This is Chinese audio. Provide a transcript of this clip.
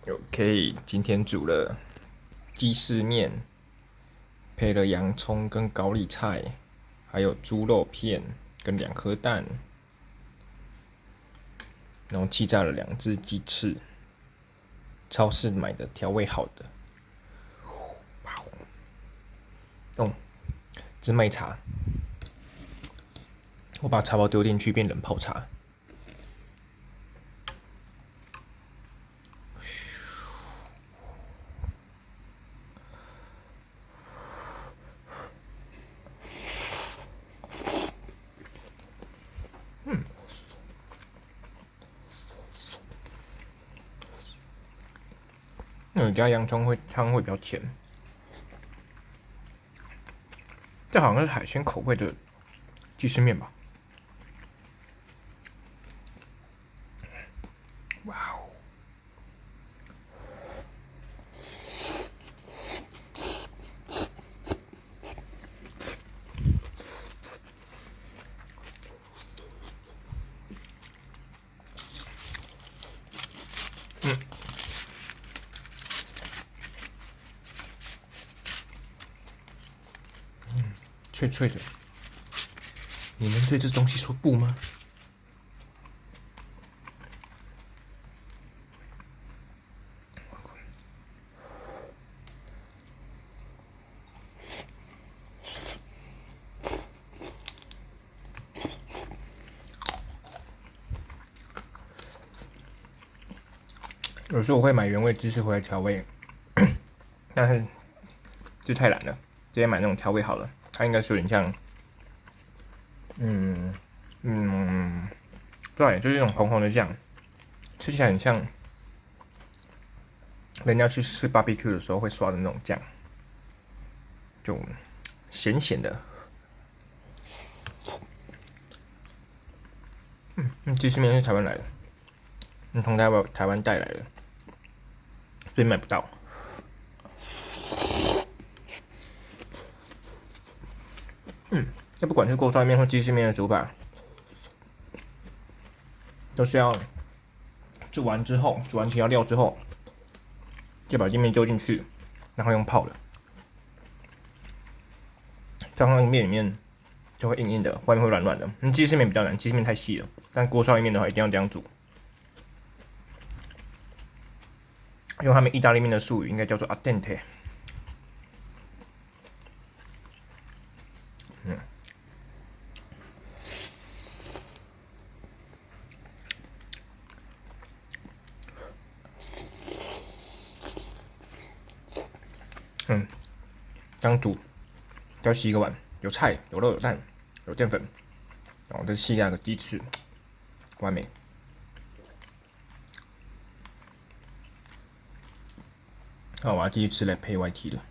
OK，今天煮了鸡丝面，配了洋葱跟高丽菜，还有猪肉片跟2颗蛋，然后气炸了2只鸡翅，超市买的调味好的。芝麦茶，我把茶包丢进去变冷泡茶。你加洋葱汤会比较甜，这好像是海鲜口味的鸡丝面吧？哇哦！脆脆的，你能对这东西说不吗？有时候我会买原味芝士回来调味，但是这太懒了，直接买那种调味好了。它应该是有点像，对，就是那种红红的酱，吃起来很像人家去吃 barbecue 的时候会刷的那种酱，就咸咸的。鸡丝面是台湾来的，从台湾带来的，所以买不到。那不管是锅烧面或鸡丝面的煮法，都是要煮完其他料之后，就把鸡面丢进去，然后用泡的，这样那个面里面就会硬硬的，外面会软软的。鸡丝面比较难，鸡丝面太细了，但锅烧面的话一定要这样煮。用他们意大利面的术语，应该叫做 al dente。刚煮，要洗一个碗，有菜、有肉、有蛋、有淀粉，然后再细那个鸡翅，完美。好，我要继续吃来配 YT 了。